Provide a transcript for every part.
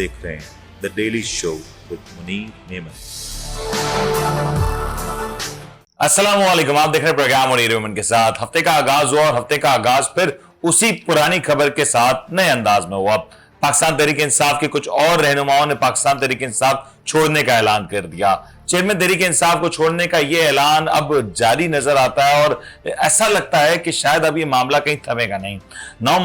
देख रहे हैं the daily show with Munir Memon. अस्सलाम वालेकुम, आप देख रहे हैं प्रोग्राम मुनीर मेमन के साथ। हफ्ते का आगाज हुआ और हफ्ते का आगाज फिर उसी पुरानी खबर के साथ नए अंदाज में हुआ। पाकिस्तान तहरीक इंसाफ के कुछ और रहनुमाओं ने पाकिस्तान तहरीक इंसाफ छोड़ने का ऐलान कर दिया। चेयरमैन तहरीक इंसाफ को छोड़ने का यह ऐलान अब जारी नजर आता है और ऐसा लगता है कि शायद अब ये मामला कहीं थमेगा नहीं। 9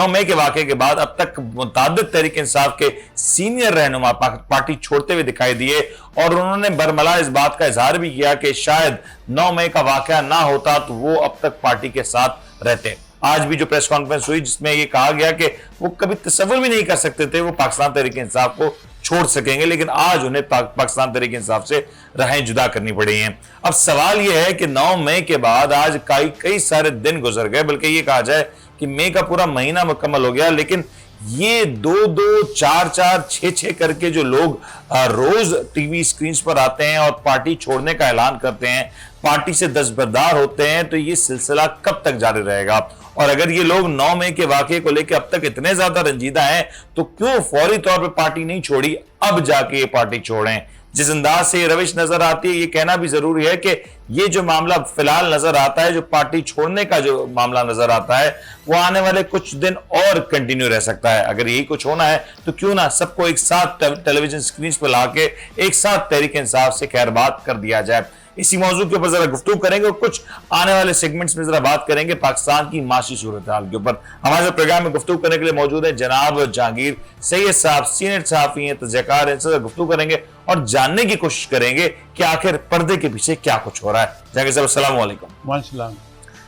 मई के वाकये के बाद अब तक मुतादिद तहरीक इंसाफ के सीनियर रहनुमा पार्टी छोड़ते हुए दिखाई दिए और उन्होंने बरमला इस बात का इजहार भी किया कि शायद 9 मई का वाकया ना होता तो वो अब तक पार्टी के साथ रहते। आज भी जो प्रेस कॉन्फ्रेंस हुई जिसमें ये कहा गया कि वो कभी तसव्वुर भी नहीं कर सकते थे वो पाकिस्तान तहरीक इंसाफ को छोड़ सकेंगे, लेकिन आज उन्हें पाकिस्तान तहरीक इंसाफ से राहें जुदा करनी पड़ी हैं। अब सवाल यह है कि 9 मई के बाद आज कई सारे दिन गुजर गए, बल्कि ये कहा जाए कि मई का पूरा महीना मुकम्मल हो गया, लेकिन ये 2-2, 4-4, 6-6 करके जो लोग रोज टीवी स्क्रीन पर आते हैं और पार्टी छोड़ने का ऐलान करते हैं, पार्टी से दस्तबरदार होते हैं, तो ये सिलसिला कब तक जारी रहेगा? और अगर ये लोग 9 मई के वाकये को लेकर अब तक इतने ज्यादा रंजीदा हैं तो क्यों फौरी तौर पर पार्टी नहीं छोड़ी, अब जाके ये पार्टी छोड़ें? जिस अंदाज से ये रविश नजर आती है, ये कहना भी जरूरी है कि ये जो मामला फिलहाल नजर आता है, जो पार्टी छोड़ने का जो मामला नजर आता है, वो आने वाले कुछ दिन और कंटिन्यू रह सकता है। अगर यही कुछ होना है तो क्यों ना सबको एक साथ टेलीविजन स्क्रीन पर लाके एक साथ तहरीक इंसाफ से खैरबात कर दिया जाए। इसी मौजूद के ऊपर जरा गुफ्तगू करेंगे और कुछ आने वाले सेगमेंट्स में जरा बात करेंगे पाकिस्तान की माशी सूरत हाल के ऊपर। हमारे प्रोग्राम में गुफ्तगू करने के लिए मौजूद है जनाब जहांगीर सैयद साहब, सीनियर सहाफी हैं, तजज़ियाकार हैं। इनसे गुफ्तगू करेंगे और जानने की कोशिश करेंगे कि आखिर पर्दे के पीछे क्या कुछ हो रहा है। जहांगीर साहब अस्सलाम वालेकुम।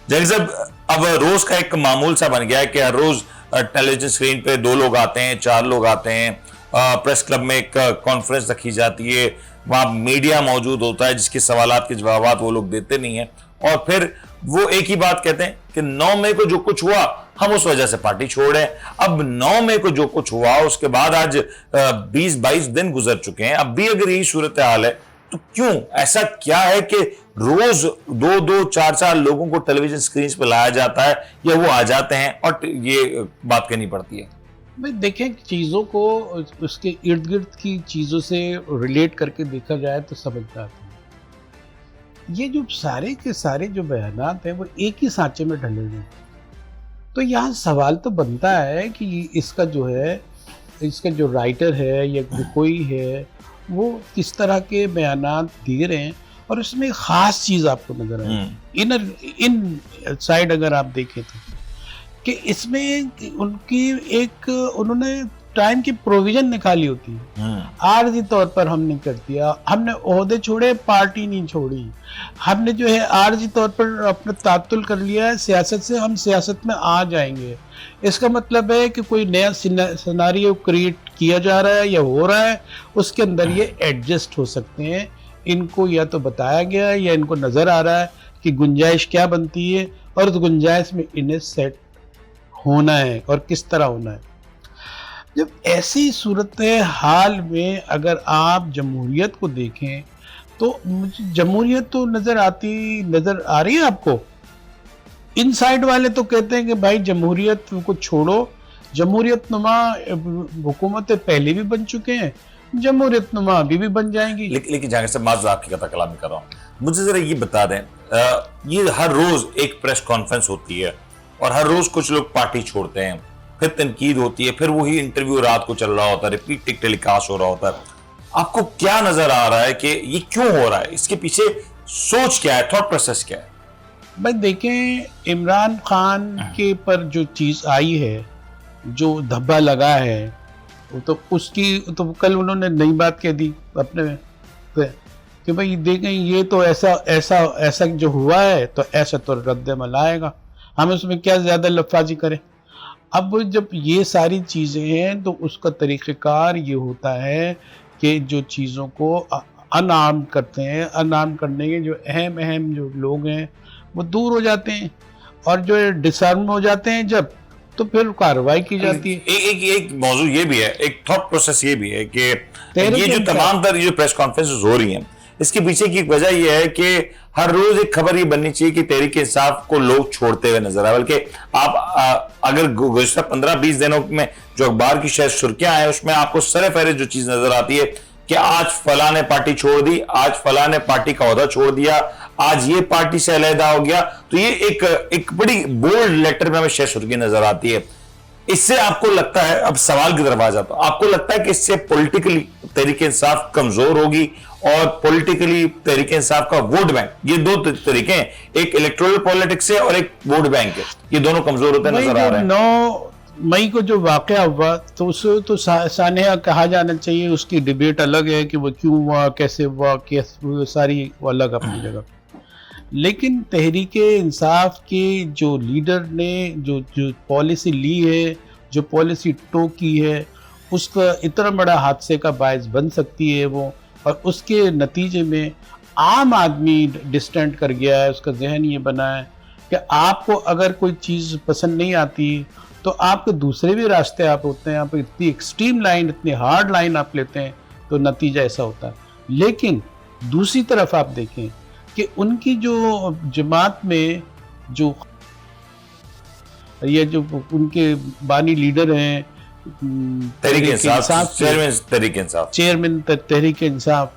जहांगीर साहब, अब रोज का एक मामूल सा बन गया है कि हर रोज टेलीविजन स्क्रीन पे 2 लोग आते हैं, 4 लोग आते हैं, प्रेस क्लब में एक कॉन्फ्रेंस रखी जाती है, वहां मीडिया मौजूद होता है जिसके सवालात के जवाब वो लोग देते नहीं है और फिर वो एक ही बात कहते हैं कि 9 मई को जो कुछ हुआ हम उस वजह से पार्टी छोड़े। अब 9 मई को जो कुछ हुआ उसके बाद आज 20-22 दिन गुजर चुके हैं, अब भी अगर यही सूरत हाल है तो क्यों ऐसा क्या है कि रोज 2-2, 4-4 लोगों को टेलीविजन स्क्रीन पर लाया जाता है या वो आ जाते हैं और ये बात कहनी पड़ती है? भाई देखें, चीज़ों को उसके इर्द गिर्द की चीज़ों से रिलेट करके देखा जाए तो समझ में आता है। ये जो सारे के सारे जो बयानात हैं वो एक ही सांचे में ढले हुए हैं। तो यहाँ सवाल तो बनता है कि इसका जो है, इसका जो राइटर है या जो कोई है वो किस तरह के बयानात दे रहे हैं और उसमें ख़ास चीज़ आपको नज़र आए इन साइड अगर आप देखें तो कि इसमें उन्होंने टाइम की प्रोविजन निकाली होती है। आर्जी तौर पर हमने कर दिया, हमने ओहदे छोड़े, पार्टी नहीं छोड़ी, हमने जो है आर्जी तौर पर अपना तात्तुल कर लिया है सियासत से, हम सियासत में आ जाएंगे। इसका मतलब है कि कोई नया सिनारियो क्रिएट किया जा रहा है या हो रहा है, उसके अंदर ये एडजस्ट हो सकते हैं। इनको या तो बताया गया है या इनको नज़र आ रहा है कि गुंजाइश क्या बनती है और उस गुंजाइश में इन्हें सेट होना है और किस तरह होना है। जब ऐसी सूरत हाल में अगर आप जमहूरियत को देखें तो मुझे जमहूरियत तो नज़र आ रही है आपको। इन साइड वाले तो कहते हैं कि भाई जमहूरियत को छोड़ो, जमहूरियत नुमा हुकूमतें पहले भी बन चुके हैं, जमहूरियत नुमा अभी भी बन जाएंगी। लेकिन जहांगीर साहब, माज़ आपकी कथा कलामी कर रहा हूँ, मुझे जरा ये बता दें, ये हर रोज एक प्रेस कॉन्फ्रेंस होती है और हर रोज कुछ लोग पार्टी छोड़ते हैं, फिर तनकीद होती है, फिर वही इंटरव्यू रात को चल रहा होता है, रिपीट टेलीकास्ट हो रहा होता है। आपको क्या नजर आ रहा है कि ये क्यों हो रहा है? इसके पीछे सोच क्या है, थॉट प्रोसेस क्या है? भाई देखें, इमरान खान के पर जो चीज़ आई है, जो धब्बा लगा है, तो उसकी तो कल उन्होंने नई बात कह दी अपने कि भाई देखें ये तो ऐसा जो हुआ है तो ऐसा तो रद्द-ए-अमल आएगा, हम उसमें क्या ज़्यादा लफाजी करें। अब जब ये सारी चीज़ें हैं तो उसका तरीक़ेकार ये होता है कि जो चीज़ों को अनआर्म करते हैं, अनआर्म करने के जो अहम जो लोग हैं वो दूर हो जाते हैं और जो डिसआर्म हो जाते हैं जब, तो फिर कार्रवाई की जाती है। एक मौजूद ये भी है, एक थॉट प्रोसेस ये भी है कि ये जो तमाम तरह जो प्रेस कॉन्फ्रेंसेस हो रही हैं, इसके पीछे की वजह यह है कि हर रोज एक खबर ये बननी चाहिए कि तहरीक इंसाफ को लोग छोड़ते हुए नजर आए, बल्कि आप अगर गुज़श्ता 15-20 दिनों में जो अखबार की शायद सुर्खियां हैं उसमें आपको सरे फहरिस्त जो चीज नजर आती है कि आज फलां ने पार्टी छोड़ दी, आज फलां ने पार्टी का ओहदा छोड़ दिया, आज ये पार्टी से अलहदा हो गया, तो ये एक बड़ी बोल्ड लेटर में हमें शायद सुर्खी नजर आती है। इससे आपको लगता है, अब सवाल की तरफ आ जाता हूं, आपको लगता है कि इससे पॉलिटिकली तहरीक इंसाफ कमजोर होगी और पॉलिटिकली तहरीक इंसाफ का वोट बैंक, ये दो तरीके हैं, एक इलेक्टोरल पॉलिटिक्स है और एक वोट बैंक है, ये दोनों कमजोर होते नजर आ रहे हैं। 9 मई को जो वाकया हुआ तो उसे तो सानेहा कहा जाना चाहिए, उसकी डिबेट अलग है कि वो क्यों हुआ, कैसे हुआ, वो सारी वो अलग अपनी जगह। लेकिन तहरीक इंसाफ के जो लीडर ने जो पॉलिसी ली है, जो पॉलिसी टोकी है, उसका इतना बड़ा हादसे का बायस बन सकती है वो, और उसके नतीजे में आम आदमी डिस्टेंट कर गया है, उसका जहन ये बना है कि आपको अगर कोई चीज़ पसंद नहीं आती तो आपके दूसरे भी रास्ते आप होते हैं, आप इतनी एक्सट्रीम लाइन, इतनी हार्ड लाइन आप लेते हैं तो नतीजा ऐसा होता है। लेकिन दूसरी तरफ आप देखें कि उनकी जो जमात में जो ये जो उनके बानी लीडर हैं तहरीक इंसाफ, चेयरमैन तहरीक इंसाफ,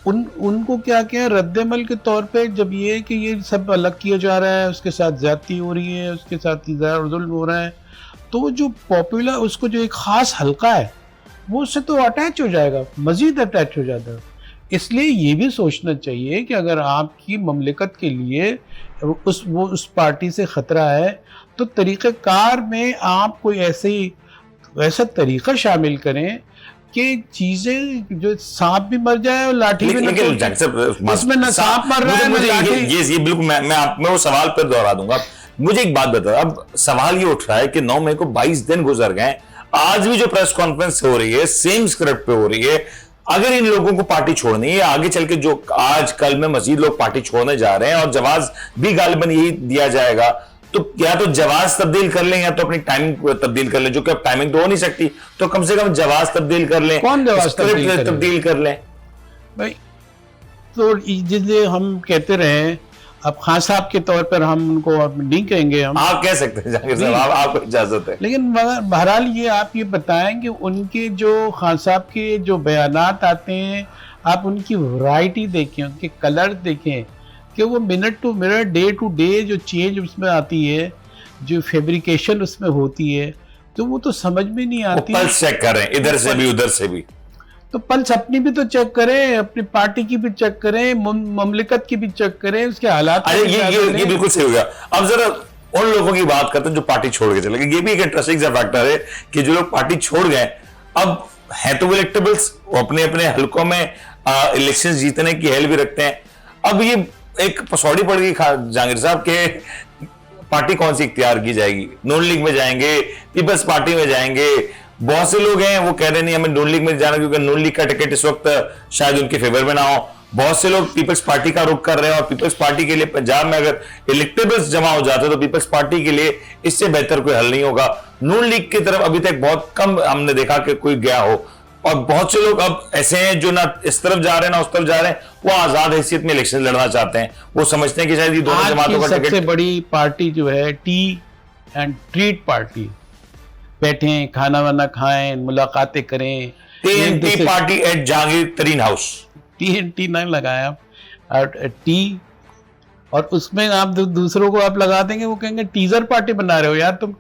उनको क्या क्या रद्दमल के तौर पे जब ये कि ये सब अलग किया जा रहा है, उसके साथ ज्यादती हो रही है, उसके साथ जुल्म हो रहा है, तो जो पॉपुलर उसको जो एक ख़ास हल्का है वो उससे तो अटैच हो जाएगा, मज़ीद अटैच हो जाता है। इसलिए ये भी सोचना चाहिए कि अगर आपकी ममलिकत के लिए उस पार्टी से ख़तरा है तो तरीक़ाकार में आप कोई ऐसा तरीक़ा शामिल करें कि चीज़ें जो सांप भी मर जाए और लाठी भी न इसमें न सांप मर रहा है, ये बिल्कुल मैं वो सवाल पर दोहरा दूंगा। मुझे एक बात बताओ, अब सवाल ये उठ रहा है कि 9 मई को 22 दिन गुजर गए, आज भी जो प्रेस कॉन्फ्रेंस हो रही है सेम स्क्रिप्ट पे हो रही है। अगर इन लोगों को पार्टी छोड़नी है, आगे चल के जो आज कल में मजीद लोग पार्टी छोड़ने जा रहे हैं और जवाब भी गालिबन यही दिया जाएगा, तो या तो जवाब तब्दील कर लें या तो अपनी टाइमिंग तब्दील कर लें, जो कि अब टाइमिंग तो हो नहीं सकती, तो कम से कम जवाब तब्दील कर लें, कौन जवाब तब्दील कर लें भाई। तो जिसलिए हम कहते रहे, अब खान साहब के तौर पर हम उनको नहीं कहेंगे, हम आप कह सकते हैं जाकिर साहब, आपको इजाजत है, लेकिन बहरहाल ये आप ये बताएं कि उनके जो खान साहब के जो बयानात आते हैं, आप उनकी वैरायटी देखें, उनके कलर देखें कि वो minute to minute, day to day जो चेंज उसमें आती है, जो फैब्रिकेशन उसमें होती है, तो वो तो समझ में नहीं आती। पल्स चेक करें, इधर से भी उधर से भी, तो पल्स अपनी भी तो चेक करें, अपनी पार्टी की भी चेक करें, ममलिकत की भी चेक करें, उसके हालात। अरे ये बिल्कुल सही हो गया। अब जरा उन लोगों की बात करते हैं जो पार्टी छोड़ के चले गए। ये भी एक इंटरेस्टिंग सा फैक्टर है कि जो लोग पार्टी छोड़ गए, अब है तो वो इलेक्टेबल्स, वो अपने अपने हलकों में इलेक्शन जीतने की हेल भी रखते हैं। अब ये एक पसौड़ी पड़ गई जहांगीर साहब के पार्टी कौन सी इख्तियार की जाएगी, नून लीग में जाएंगे, पीपल्स पार्टी में जाएंगे। बहुत से लोग हैं वो कह रहे नहीं हमें नून लीग में जाना क्योंकि नून लीग का टिकट इस वक्त शायद उनके फेवर में ना हो। बहुत से लोग पीपल्स पार्टी का रुख कर रहे हैं और पीपल्स पार्टी के लिए पंजाब में अगर इलेक्टेबल्स जमा हो जाते तो पीपल्स पार्टी के लिए इससे बेहतर कोई हल नहीं होगा। नून लीग की तरफ अभी तक बहुत कम हमने देखा कि कोई गया हो, और बहुत से लोग अब ऐसे हैं जो ना इस तरफ जा रहे हैं ना उस तरफ जा रहे हैं, वो आजाद हैसियत में इलेक्शन लड़ना चाहते हैं। वो समझते हैं कि शायद ये दोनों जमातों का टिकट। सबसे बड़ी पार्टी जो है टी एंड ट्रीट पार्टी, बैठें, खाना वाना खाएं, मुलाकातें करें। टी पार्टी एट जहांगीर तरीन हाउस, टी नहीं लगाया और टी, और उसमें आप दूसरों को आप लगा देंगे, वो कहेंगे टीजर पार्टी बना रहे हो यार तुम।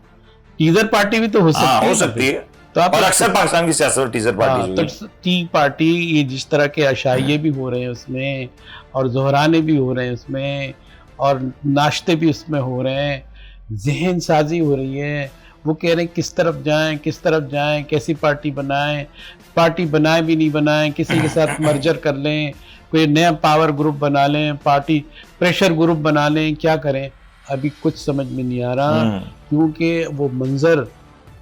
टीजर पार्टी भी तो हो सकती है, तो आप अक्सर पाकिस्तान की सियासत में टीजर पार्टी तो टी पार्टी, ये जिस तरह के अशाइये भी हो रहे हैं उसमें, और जोहराने भी हो रहे हैं उसमें, और नाश्ते भी उसमें हो रहे हैं, जहन साजी हो रही है। वो कह रहे हैं किस तरफ जाएं, कैसी पार्टी बनाएं, पार्टी बनाएं भी नहीं बनाएं, किसी के साथ मर्जर कर लें, कोई नया पावर ग्रुप बना लें, पार्टी प्रेशर ग्रुप बना लें, क्या करें अभी कुछ समझ में नहीं आ रहा, क्योंकि वो मंजर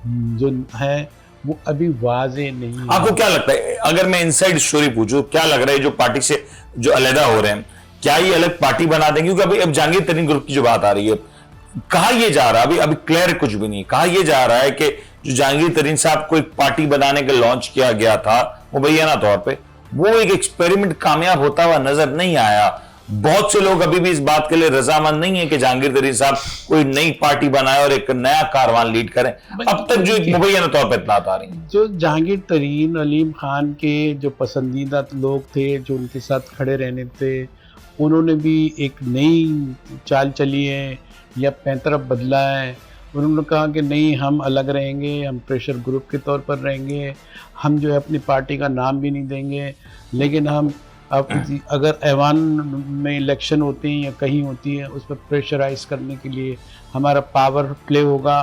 जो है वो अभी वाजे नहीं है। आपको क्या लगता है, अगर मैं इनसाइड स्टोरी पूछूं, क्या लग रहा है जो पार्टी से जो अलहदा हो रहे हैं, क्या ये अलग पार्टी बना देंगे? क्योंकि अब जहांगीर तरीन ग्रुप की जो बात आ रही है, कहा यह जा रहा है, अभी क्लियर कुछ भी नहीं, कहा यह जा रहा है कि जो जहांगीर तरीन साहब को एक पार्टी बनाने का लॉन्च किया गया था, मुबैना तौर पे वो एक एक्सपेरिमेंट कामयाब होता हुआ नजर नहीं आया। बहुत से लोग अभी भी इस बात के लिए रजामंद नहीं है कि जहांगीर तरीन साहब कोई नई पार्टी बनाए और एक नया कारवान लीड करें। अब तक जो एक मुबैना तौर पर इत्तलात आ रही हैं, जो जहांगीर तरीन अलीम खान के जो पसंदीदा लोग थे, जो उनके साथ खड़े रहने थे, उन्होंने भी एक नई चाल चली है या पैंतरा बदला है। उन्होंने कहा कि नहीं, हम अलग रहेंगे, हम प्रेशर ग्रुप के तौर पर रहेंगे, हम जो है अपनी पार्टी का नाम भी नहीं देंगे, लेकिन हम अब अगर ऐवान में इलेक्शन होते हैं या कहीं होती है, उस पर प्रेशराइज करने के लिए हमारा पावर प्ले होगा,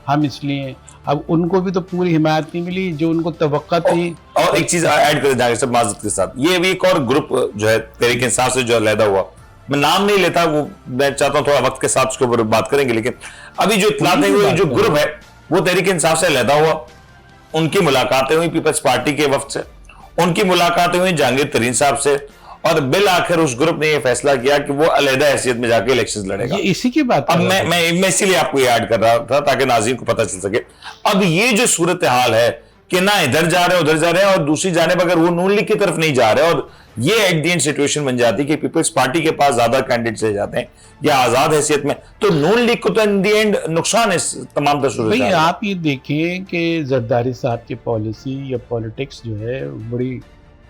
हम इसलिए। अब उनको भी तो पूरी हिमायत नहीं मिली जो उनको तवक्का थी। और एक चीज ऐड कर जाएंगे सब माजरत के साथ, ये भी एक और ग्रुप जो है तहरीक इंसाफ से जो अलहदा हुआ, मैं नाम नहीं लेता, वो मैं चाहता हूं थोड़ा वक्त के साथ उसके ऊपर बात करेंगे, लेकिन अभी जो इत्तलात है वो जो ग्रुप है वो तहरीक इंसाफ से अलहदा हुआ, उनकी मुलाकातें हुई पीपल्स पार्टी के वफ्द से, उनकी मुलाकातें हुई जहांगीर तरीन साहब से, और बिल आखिर उस ग्रुप ने यह फैसला किया कि वो अलहदा हैसियत में जाके इलेक्शन लड़ेगा। ये इसी की बात अब मैं इसीलिए आपको ये ऐड कर रहा था ताकि नाज़रीन को पता चल सके। अब ये जो सूरत हाल है कि ना इधर जा रहे हैं उधर जा रहे हैं, और दूसरी जानिब अगर वो नून लीग की तरफ नहीं जा रहे, और ये एट दी एंड सिचुएशन बन जाती है कि पीपल्स पार्टी के पास ज्यादा कैंडिडेट्स रह जाते हैं या आजाद हैसियत में, तो नून लीग को तो इन दी एंड नुकसान है तमाम भाई। आप ये देखें कि जरदारी साहब की पॉलिसी या पॉलिटिक्स जो है बड़ी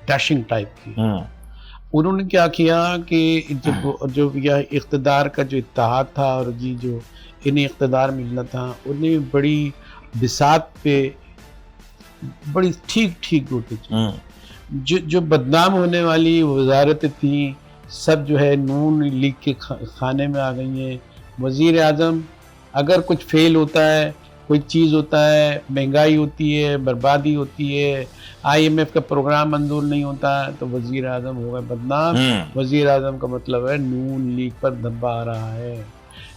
डैशिंग टाइप की। उन्होंने क्या किया कि जो यह इख्तिदार का जो इत्तेहाद था और जी जो इन्हें इख्तिदार मिलना था, उन्हें बड़ी बिसात पे बड़ी ठीक ठीक रोटी जो बदनाम होने वाली वजारतें थी, सब जो है नून लीग के खाने में आ गई हैं। वज़ीर आज़म अगर कुछ फेल होता है, कोई चीज़ होता है, महंगाई होती है, बर्बादी होती है, IMF का प्रोग्राम मंजूर नहीं होता है, तो वज़ीर आज़म हो गए बदनाम। वज़ीर आज़म का मतलब है नून लीग पर धब्बा आ रहा है।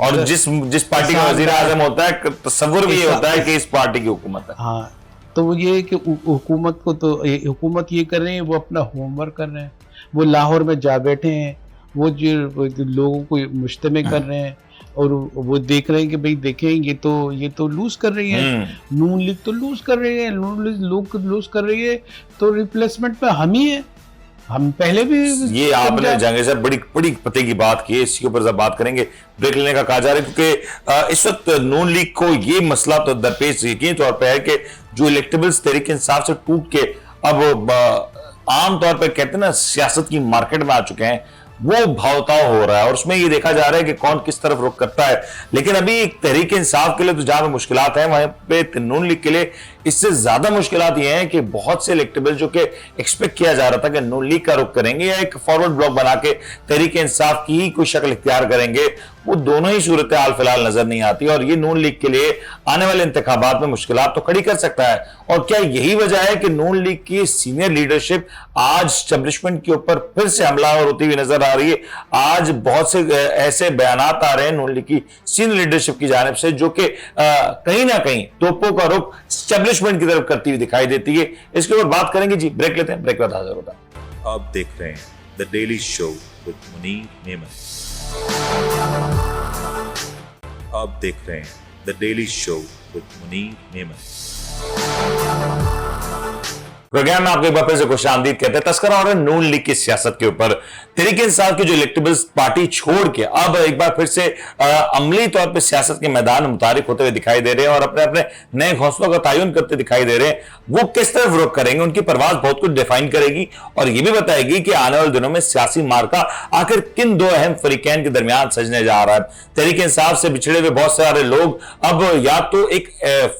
और जिस पार्टी का वज़ीर आज़म होता है, तस्वुर भी ये होता है कि इस पार्टी की हुकूमत है। हाँ, तो वो ये कि हुकूमत को तो हुकूमत ये कर रहे हैं, वो अपना होमवर्क कर रहे हैं, वो लाहौर में जा बैठे हैं, वो जो लोगों को मुश्तमे कर रहे हैं, और वो देख रहे हैं कि भाई देखें ये तो लूज कर रही है, नून लीग तो लूज कर रही है, नून लीग लूज कर रही है, तो रिप्लेसमेंट पे हम ही है। हम पहले भी ये आपने जहांगीर साहब बड़ी पते की बात की है, इसके ऊपर जब बात करेंगे, ब्रेक लेने का कहा जा रहा है, क्योंकि इस वक्त नून लीग को ये मसला तो दरपेश यकीनी तौर पर है कि जो इलेक्टेबल्स तहरीक इंसाफ से टूट के अब आम तौर पर कहते हैं ना सियासत की मार्केट में आ चुके हैं, वो भावताव हो रहा है, और उसमें ये देखा जा रहा है कि कौन किस तरफ रुख करता है। लेकिन अभी तहरीक इंसाफ के लिए तो जहां पे मुश्किलात हैं, वहां पे नून लीग के लिए इससे ज्यादा मुश्किलात ये हैं कि बहुत से इलेक्टेबल जो कि एक्सपेक्ट किया जा रहा था कि नून लीग का रुख करेंगे या एक फॉरवर्ड ब्लॉक बना के तहरीक इंसाफ की ही कोई शक्ल इख्तियार करेंगे, वो दोनों ही सूरत हाल फिलहाल नजर नहीं आती, और ये नून लीग के लिए आने वाले इंतखाबात में मुश्किलात तो खड़ी कर सकता है। और क्या यही वजह है कि नून लीग की सीनियर लीडरशिप आज एस्टेब्लिशमें के ऊपर फिर से हमलावर होती हुई नजर आ रही है? आज बहुत से ऐसे बयानात आ रहे हैं नून लीग की सीनियर लीडरशिप की जानिब से जो कि कहीं ना कहीं तोपों का रुख एस्टेब्लिशमेंट की तरफ करती हुई दिखाई देती है। इसके ऊपर बात करेंगे जी, ब्रेक लेते हैं, ब्रेक बाद हाजिर होता है। आप देख रहे हैं the daily show with Munir नेमत। आप देख रहे हैं the daily show with Munir नेमत। प्रोग्राम में आपको एक बार फिर से खुशामदीद कहते हैं। तस्करा हो रहा है नून लीग की सियासत के ऊपर। तहरीक इंसाफ की जो इलेक्टेबल्स पार्टी छोड़ के अब एक बार फिर से अमली तौर पे सियासत के मैदान में मुतारिक होते हुए दिखाई दे रहे हैं और अपने अपने नए हौसलों का तयन करते दिखाई दे रहे हैं। वो किस तरफ रुख करेंगे, उनकी परवाज बहुत कुछ डिफाइन करेगी और ये भी बताएगी कि आने वाले दिनों में सियासी मार्का आखिर किन दो अहम फरीकैन के दरमियान सजने जा रहा है। तहरीक इंसाफ से बिछड़े हुए बहुत सारे लोग अब या तो एक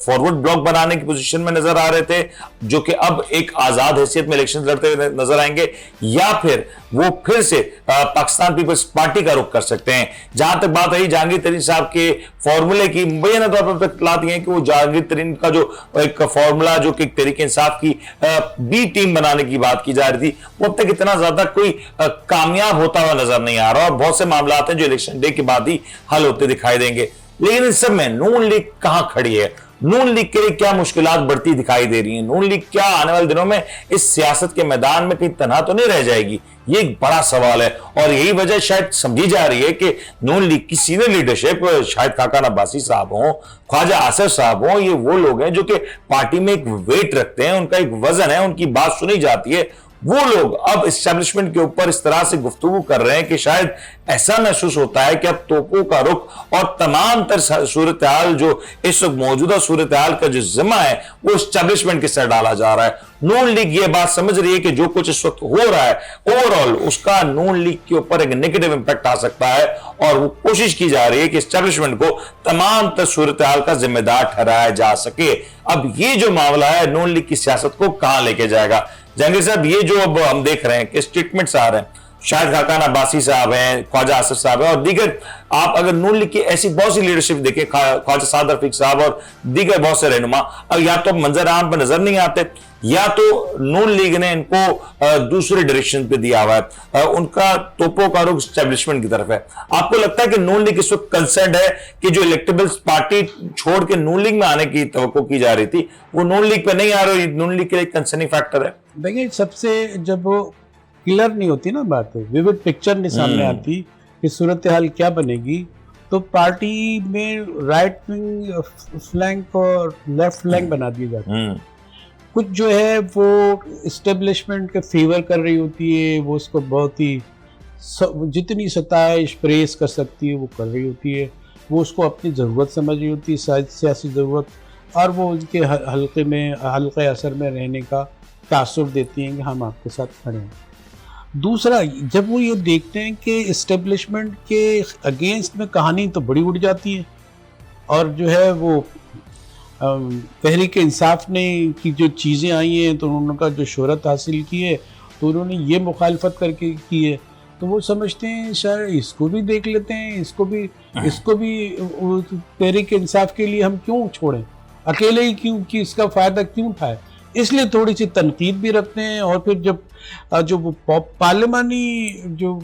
फॉरवर्ड ब्लॉक बनाने की पोजीशन में नजर आ रहे थे, जो कि अब एक आजाद हैसियत में इलेक्शन लड़ते हुए नजर आएंगे, या फिर वो फिर से पाकिस्तान पीपल्स पार्टी का रुख कर सकते हैं। जहां तक बात रही जहांगीर तरीन साहब के फॉर्मूले की, मुबैना तौर पर इत्तलात हैं कि वो जहांगीर तरीन का जो एक फॉर्मूला जो कि तहरीक इंसाफ की बी टीम बनाने की बात की जा रही थी, वो अब तक इतना ज्यादा कोई कामयाब होता हुआ नजर नहीं आ रहा और बहुत से मामला हैं जो इलेक्शन डे के बाद ही हल होते दिखाई देंगे। लेकिन इस सब में नून लीग कहां खड़ी है, नून लीग के लिए क्या मुश्किलात बढ़ती दिखाई दे रही हैं, नून लीग क्या आने वाले दिनों में इस सियासत के मैदान में कहीं तनहा तो नहीं रह जाएगी, ये एक बड़ा सवाल है। और यही वजह शायद समझी जा रही है कि नून लीग की सीनियर लीडरशिप, शायद खाकान अब्बासी साहब हों, ख्वाजा आसिफ साहब हों, ये वो लोग हैं जो कि पार्टी में एक वेट रखते हैं, उनका एक वजन है, उनकी बात सुनी जाती है, वो लोग अब एस्टेब्लिशमेंट के ऊपर इस तरह से गुफ्तगू कर रहे हैं कि शायद ऐसा महसूस होता है कि अब तोपों का रुख और तमाम तर सूरत हाल जो इस वक्त मौजूदा सूरत हाल का जो जिम्मा है वो एस्टेब्लिशमेंट के सर डाला जा रहा है। नून लीग ये बात समझ रही है कि जो कुछ इस वक्त हो रहा है ओवरऑल उसका नून लीग के ऊपर एक नेगेटिव इंपैक्ट आ सकता है, और वो कोशिश की जा रही है कि एस्टेब्लिशमेंट को तमाम तर सूरत हाल का जिम्मेदार ठहराया जा सके। अब ये जो मामला है नून लीग की सियासत को कहां लेके जाएगा? जहांगीर साहब, ये जो अब हम देख रहे हैं कि स्टेटमेंट्स आ रहे हैं, शाहिद खाकान अब्बासी साहब हैं, ख्वाजा आसिफ साहब हैं और दीगर, आप अगर नून लीग की ऐसी बहुत सी लीडरशिप देखें, ख्वाजा साद रफीक साहब और दीगर बहुत से रहनुमा, अब या तो मंजर आम पर नजर नहीं आते या तो नून लीग ने इनको दूसरे डायरेक्शन पे दिया हुआ है, उनका तोपों का रुख एस्टेब्लिशमेंट की तरफ है। आपको लगता है कि नून लीग इस वक्त कंसर्न है कि जो इलेक्टेबल पार्टी छोड़ के नून लीग में आने की तवक्को की जा रही थी वो नून लीग पे नहीं आ रही, नून लीग के लिए कंसर्निंग फैक्टर है? देखिए, सबसे जब वो क्लियर नहीं होती ना बात, विविड पिक्चर नहीं सामने आती कि सूरत हाल क्या बनेगी, तो पार्टी में राइट विंग फ्लैंक और लेफ्ट फ्लैंक बना दिए जाते हैं। कुछ जो है वो इस्टेब्लिशमेंट के फेवर कर रही होती है, वो उसको बहुत ही जितनी सताइश प्रेस कर सकती है वो कर रही होती है, वो उसको अपनी ज़रूरत समझ रही होती है, सियासी ज़रूरत, और वो उनके हल्के असर में रहने का तासुर देती हैं कि हम आपके साथ खड़े हैं। दूसरा, जब वो ये देखते हैं कि इस्टेब्लिशमेंट के अगेंस्ट में कहानी तो बड़ी उड़ जाती है, और जो है वो तहरीक इंसाफ ने की जो चीज़ें आई हैं तो उनका जो शोहरत हासिल की है तो उन्होंने ये मुखालफत करके की है, तो वो समझते हैं शायद इसको भी देख लेते हैं, इसको भी तहरीक इंसाफ के लिए हम क्यों छोड़ें, अकेले ही क्यों, कि इसका फ़ायदा क्यों उठाए, इसलिए थोड़ी सी तनकीद भी रखते हैं। और फिर जब जो वो पार्लिमानी जो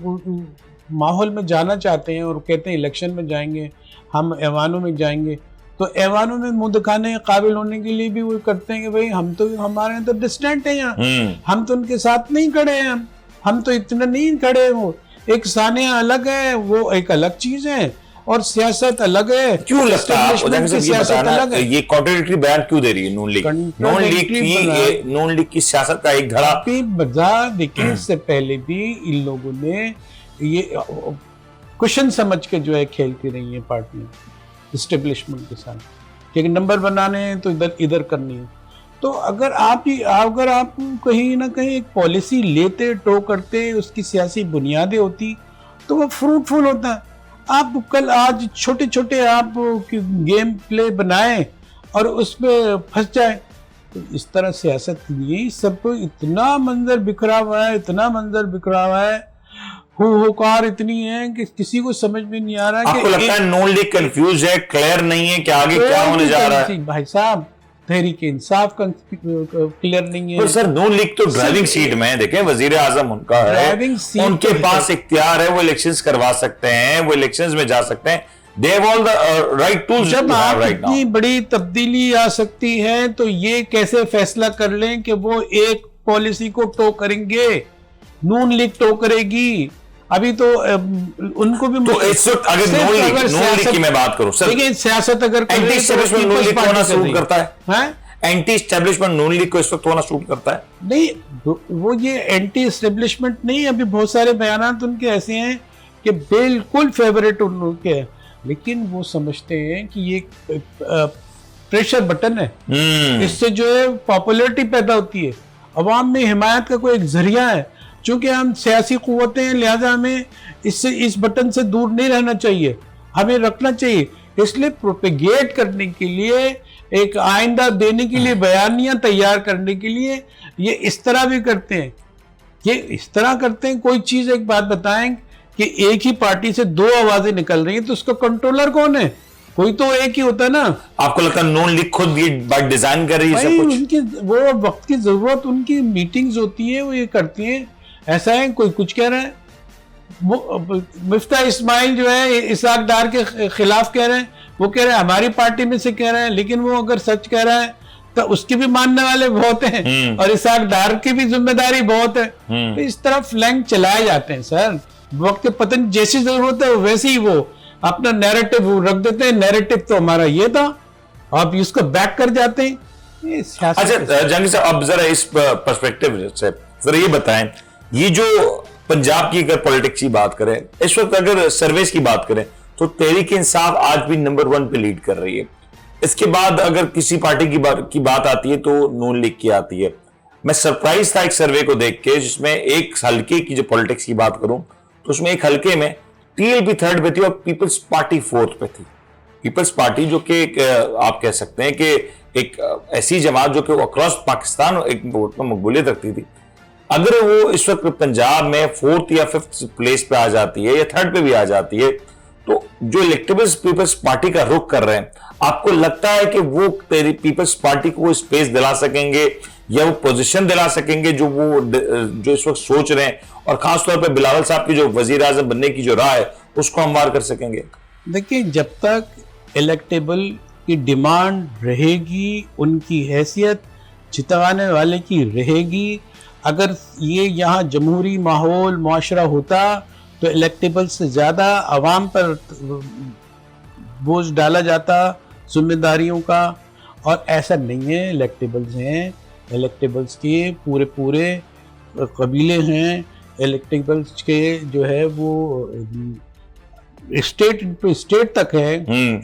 माहौल में जाना चाहते हैं और कहते हैं इलेक्शन में जाएंगे, हम ऐवानों में जाएंगे, तो ऐवानों में मुंह दिखाने काबिल होने के लिए भी वो करते हैं कि भाई हम तो, हमारे तो डिस्टेंट हैं यहाँ, हम तो उनके साथ नहीं खड़े हैं, हम तो इतना नहीं खड़े हैं, वो एक सानिया अलग है, वो एक अलग चीज है और सियासत अलग है। क्यों लगता है आपको ये कॉन्ट्रडिक्टरी बयान क्यों दे रही है नून लीग? नून लीग की सियासत का एक धड़ा देखिए, इससे पहले भी इन लोगों ने ये क्वेश्चन समझ के जो है खेलती रही है पार्टी इस्टेब्लिशमेंट के साथ, कि नंबर बनाने हैं तो इधर करनी है। तो अगर आप कहीं ना कहीं एक पॉलिसी लेते, टो करते, उसकी सियासी बुनियादें होती तो वो फ्रूटफुल होता है। आप कल आज छोटे छोटे आप गेम प्ले बनाएं और उसमें फंस जाए, तो इस तरह सियासत यही सबको इतना मंजर बिखरा हुआ है, हुकार इतनी है कि किसी को समझ में नहीं आ रहा। आपको लगता है नून लीग कंफ्यूज है, क्लियर नहीं है कि आगे क्या होने जा रहा है? भाई साहब, तहरीक इंसाफ क्लियर नहीं है। तो सर नून लीग तो ड्राइविंग सीट में है, देखें वजीर आजम उनका है, उनके पास इख्तियार है, वो इलेक्शंस करवा सकते हैं, वो इलेक्शंस में जा सकते हैं, they have all the right tools जब to have आप right now। इतनी बड़ी तब्दीली आ सकती है तो ये कैसे फैसला कर लें कि वो एक पॉलिसी को टो करेंगे, नून लीग टो करेगी? अभी तो उनको भी तो इस वक्त अगर नून लीग की मैं बात करूं सर, देखिए सियासत अगर एंटी एस्टेब्लिशमेंट नून लीग को होना सूट करता है, एंटी एस्टेब्लिशमेंट नून लीग को इस वक्त होना सूट करता है? नहीं, वो ये एंटी एस्टेब्लिशमेंट नहीं, अभी बहुत सारे बयान उनके ऐसे हैं कि बिल्कुल फेवरेट उनके हैं, लेकिन वो समझते हैं कि ये प्रेशर बटन है, इससे जो है पॉपुलैरिटी पैदा होती है, अवाम में हिमायत का कोई एक जरिया है। चूंकि हम सियासी कुव्वतें हैं, लिहाजा हमें इस बटन से दूर नहीं रहना चाहिए, हमें रखना चाहिए। इसलिए प्रोपेगेट करने के लिए, एक आइंदा देने के लिए, बयानियां तैयार करने के लिए ये इस तरह भी करते हैं। कोई चीज, एक बात बताएं कि एक ही पार्टी से दो आवाजें निकल रही हैं, तो उसका कंट्रोलर कौन है? कोई तो एक ही होता है ना। आपको लगता है नून लीग खुद ये बात डिजाइन कर रही है सब कुछ? उनकी वो वक्त की जरूरत, उनकी मीटिंग्स होती है, वो ये करती हैं। ऐसा है, कोई कुछ कह रहा है, मुफ्ता इस्माइल जो है इसाक डार के खिलाफ कह रहे हैं, वो कह रहे हैं हमारी पार्टी में से कह रहे हैं, लेकिन वो अगर सच कह रहा है तो उसकी भी मानने वाले बहुत हैं और इसाक डार की भी जिम्मेदारी बहुत है। तो इस तरह फ्लैंक चलाए जाते हैं सर, वक्त पतन जैसी जरूरत है वैसे ही वो अपना नैरेटिव रख देते हैं। नैरेटिव तो हमारा ये था, आप इसको बैक कर जाते हैं। अच्छा जंगी साहब, अब जरा इस पर्सपेक्टिव से सर ये बताएं, ये जो पंजाब की अगर पॉलिटिक्स की बात करें, इस वक्त अगर सर्वेस की बात करें तो तहरीक इंसाफ आज भी नंबर 1 पे लीड कर रही है। इसके बाद अगर किसी पार्टी की बात आती है तो नून लीग की आती है। मैं सरप्राइज था एक सर्वे को देख के, जिसमें एक हल्के की जो पॉलिटिक्स की बात करूं तो उसमें एक हल्के में टीएलपी 3rd पे थी और पीपल्स पार्टी 4th पे थी। पीपल्स पार्टी जो कि आप कह सकते हैं कि एक ऐसी जमात जो कि अक्रॉस पाकिस्तान एक वोट में मकबूलियत रखती थी, अगर वो इस वक्त पंजाब में 4th या 5th प्लेस पे आ जाती है या 3rd पे भी आ जाती है, तो जो इलेक्टेबल्स पीपल्स पार्टी का रुख कर रहे हैं, आपको लगता है कि वो पीपल्स पार्टी को स्पेस दिला सकेंगे या वो पोजीशन दिला सकेंगे जो इस वक्त सोच रहे हैं, और खासतौर पे बिलावल साहब की जो वजीर आजम बनने की जो राह है उसको हमवार कर सकेंगे? देखिए, जब तक इलेक्टेबल की डिमांड रहेगी, उनकी हैसियत जितवाने वाले की रहेगी, अगर ये यहाँ जमहूरी माहौल मुआशरा होता तो इलेक्टेबल से ज़्यादा आवाम पर बोझ डाला जाता जिम्मेदारियों का, और ऐसा नहीं है। इलेक्टेबल्स हैं, इलेक्टेबल्स के पूरे कबीले हैं, इलेक्टेबल्स के जो है वो स्टेट तक है,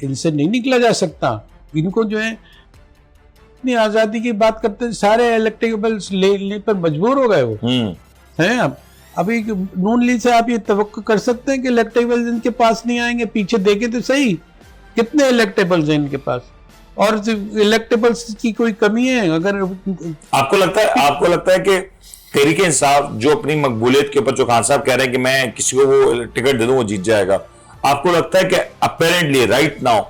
इनसे नहीं निकला जा सकता। इनको जो है इतनी आज़ादी की बात करते हैं, सारे इलेक्टेबल्स लेने पर मजबूर हो गए वो हैं। अब अभी नून लीग से आप ये तवक्को कर सकते हैं कि इलेक्टेबल्स इनके पास नहीं आएंगे? पीछे देखे तो सही, कितने इलेक्टेबल्स हैं इनके पास, और इलेक्टेबल्स की कोई कमी है? अगर आपको लगता है कि तहरीक इंसाफ जो अपनी मकबूलियत के ऊपर जो खान साहब कह रहे हैं कि मैं किसी को वो टिकट दे दूं वो जीत जाएगा, आपको लगता है कि apparently right now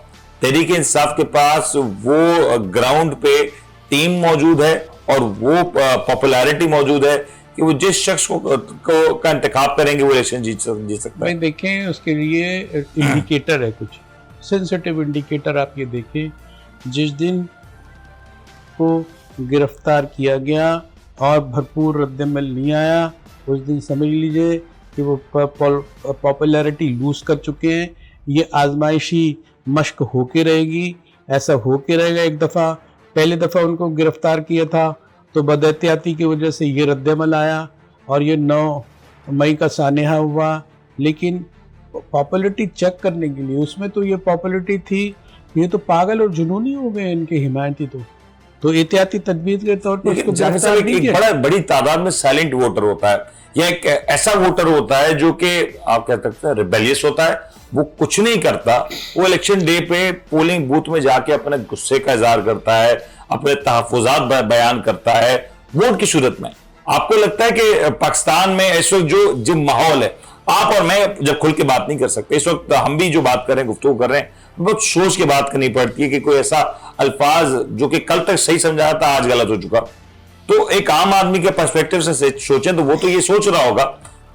Tehreek Insaf के पास वो ग्राउंड पे टीम मौजूद है और वो पॉपुलैरिटी मौजूद है कि वो जिस शख्स को का इंतखाब करेंगे वो इलेक्शन जीत सकता है? देखें, उसके लिए इंडिकेटर है, कुछ सेंसिटिव इंडिकेटर आप ये देखें। जिस दिन को गिरफ्तार किया गया और भरपूर रद्दमल नहीं आया, उस दिन समझ लीजिए कि वो पॉपुलैरिटी लूज कर चुके हैं। ये आजमाइशी मश्क होके रहेगी, ऐसा होके रहेगा। एक दफ़ा पहले दफ़ा उनको गिरफ्तार किया था तो बदएहतियाती की वजह से ये रद्दमल आया और ये 9 मई का सानेहा हुआ, लेकिन पॉपुलरिटी चेक करने के लिए उसमें तो ये पॉपुलरिटी थी, ये तो पागल और जुनूनी हो गए इनके हिमायती। तो एहतियाती तदबीर के तौर पर उसको गिरफ्तार नहीं किया। बड़ी तादाद में साइलेंट वोटर होता है, या एक ऐसा वोटर होता है जो कि आप कह सकते हैं रिबेलियस होता है, वो कुछ नहीं करता, वो इलेक्शन डे पे पोलिंग बूथ में जाके अपने गुस्से का इजहार करता है, अपने तहफुजात बयान करता है वोट की सूरत में। आपको लगता है कि पाकिस्तान में इस वक्त जो माहौल है, आप और मैं जब खुल के बात नहीं कर सकते, इस वक्त हम भी जो बात कर रहे हैं, गुफ्तगू कर रहे हैं, बहुत सोच के बात करनी पड़ती है कि कोई ऐसा अल्फाज जो कि कल तक सही समझा था आज गलत हो चुका। तो एक आम आदमी के पर्सपेक्टिव से सोचें तो वो तो ये सोच रहा होगा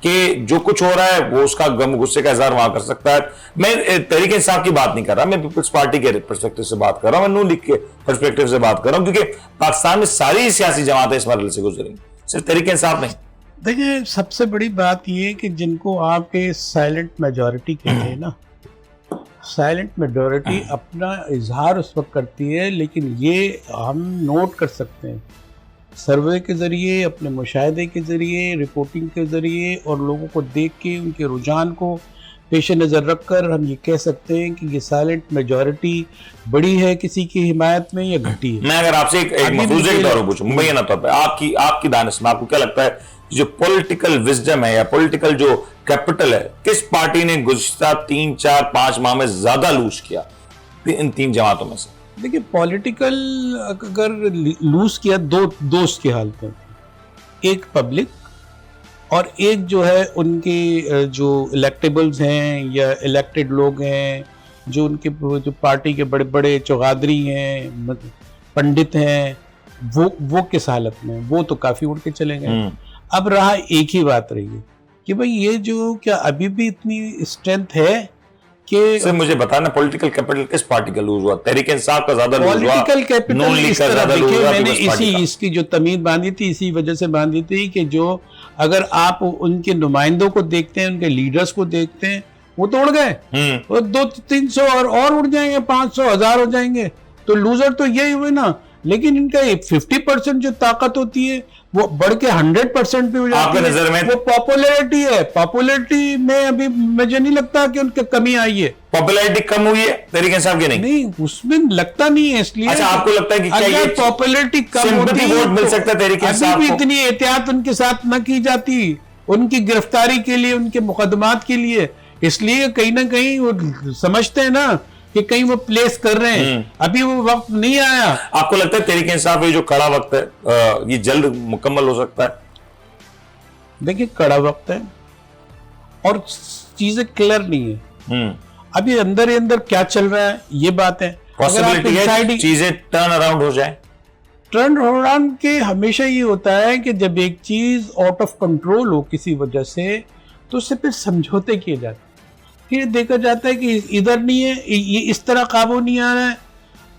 कि जो कुछ हो रहा है वो उसका गम गुस्से का इजहार वहां कर सकता है। मैं तहरीक इंसाफ की बात नहीं कर रहा, मैं पीपल्स पार्टी के पर्सपेक्टिव से बात कर रहा हूं, मैं नून लीग के पर्सपेक्टिव से बात कर रहा हूं, क्योंकि पाकिस्तान में सारी सियासी जमातें इस मरहले से गुजरेंगी, सिर्फ तहरीक इंसाफ नहीं। देखिए, सबसे बड़ी बात यह कि जिनको आपके साइलेंट मेजॉरिटी कहते हैं ना, साइलेंट मेजॉरिटी अपना इजहार उस वक्त करती है, लेकिन ये हम नोट कर सकते हैं सर्वे के ज़रिए, अपने मुशाहदे के ज़रिए, रिपोर्टिंग के ज़रिए, और लोगों को देख के उनके रुझान को पेश नज़र रख कर हम ये कह सकते हैं कि ये साइलेंट मेजॉरिटी बड़ी है किसी की हिमायत में या घटी है। मैं अगर आपसे एक मफरूज़े के तौर पर पूछूं, मुबैना तौर पर आपकी दानिश में आपको क्या लगता है जो पॉलिटिकल विजडम है या पॉलिटिकल जो कैपिटल है, किस पार्टी ने गुज़श्ता 3, 4, 5 माह में ज्यादा लूज किया इन 3 जमातों में से? देखिए, पॉलिटिकल अगर लूज किया दो उसकी हालत है, एक पब्लिक और एक जो है उनके जो इलेक्टेबल्स हैं या इलेक्टेड लोग हैं, जो उनके जो पार्टी के बड़े बड़े चौगादरी हैं, पंडित हैं, वो किस हालत में, वो तो काफ़ी उड़ के चले गए। अब रहा एक ही बात रही है कि भाई ये जो क्या अभी भी इतनी स्ट्रेंथ है कि सर मुझे बताना पॉलिटिकल कैपिटल किस पार्टी का लूज हुआ? तहरीक इंसाफ का ज्यादा लूज हुआ, पॉलिटिकल कैपिटल इस तरह देखिए, मैंने इसी इसकी जो तमीज बांधी थी इसी वजह से बांधी थी कि जो अगर आप उनके नुमाइंदों को देखते हैं, उनके लीडर्स को देखते हैं, वो तो उड़ गए, वो 200-300 और उड़ जाएंगे, 500 1000 हो जाएंगे। तो लूजर तो यही हुए ना, लेकिन इनका 50% जो ताकत होती है वो बढ़ के 100% पे हो जाती आपके है। नजर में वो पॉपुलैरिटी है, पॉपुलैरिटी में अभी मुझे नहीं लगता कि उनकी कमी आई है। पॉपुलैरिटी कम हुई है तहरीक इंसाफ की? नहीं, उसमें लगता नहीं है। इसलिए अच्छा, आपको लगता है कि क्या ये अगर पॉपुलैरिटी कम sympathy होती vote मिल तो सकता है तहरीक अभी इंसाफ भी को? इतनी एहतियात उनके साथ न की जाती, उनकी गिरफ्तारी के लिए, उनके मुकदमात के लिए। इसलिए कहीं ना कहीं वो समझते हैं ना कि कहीं वो प्लेस कर रहे हैं, अभी वो वक्त नहीं आया। आपको लगता है तहरीक इंसाफ ये जो कड़ा वक्त है ये जल्द मुकम्मल हो सकता है? देखिए, कड़ा वक्त है और चीजें क्लियर नहीं है। अभी अंदर ही अंदर क्या चल रहा है ये बात है। पॉसिबिलिटी है चीजें टर्न अराउंड हो जाए? टर्न अराउंड के हमेशा ये होता है कि जब एक चीज आउट ऑफ कंट्रोल हो किसी वजह से, तो उससे फिर समझौते किए जाते हैं। फिर देखा जाता है कि इधर नहीं है, ये इस तरह काबू नहीं आ रहा है,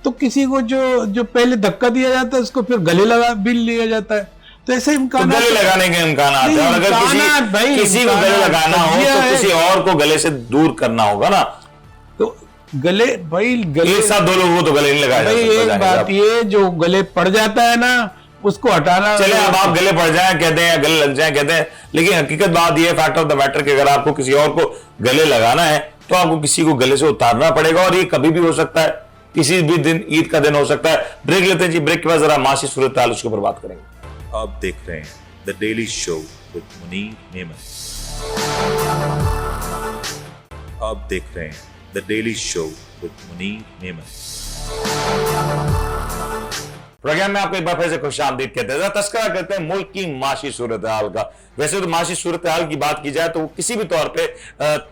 तो किसी को जो पहले धक्का दिया जाता है उसको फिर गले लगा भी लिया जाता है। तो ऐसे इम्कान, गले लगाने के इम्कान है, और अगर किसी को गले लगाना हो तो किसी और को गले से दूर करना होगा ना। तो गले, भाई गले एक साथ दो लोगों को तो गले नहीं लगाया जा सकता। एक बात ये, जो गले पड़ जाता है ना उसको हटाना। चले अब आप गले पड़ जाए कहते हैं, गले लग जाए कहते हैं, लेकिन हकीकत बात ये, फैक्ट ऑफ द मैटर कि अगर आपको किसी और को गले लगाना है तो आपको किसी को गले से उतारना पड़ेगा, और ये कभी भी हो सकता है, किसी भी दिन, ईद का दिन हो सकता है। ब्रेक लेते हैं जी, ब्रेक के बाद जरा माशी सूरत हाल उसके ऊपर बात करेंगे। आप देख रहे हैं the daily show with Munir नेमत। आप देख रहे हैं the daily show with Munir नेमत। प्रोग्राम में आपको एक बार फिर से खुश आमदीद कहते हैं। तस्करा करते हैं मुल्क की माशी सूरत हाल का। वैसे तो माशी सूरत हाल की बात की जाए तो वो किसी भी तौर पे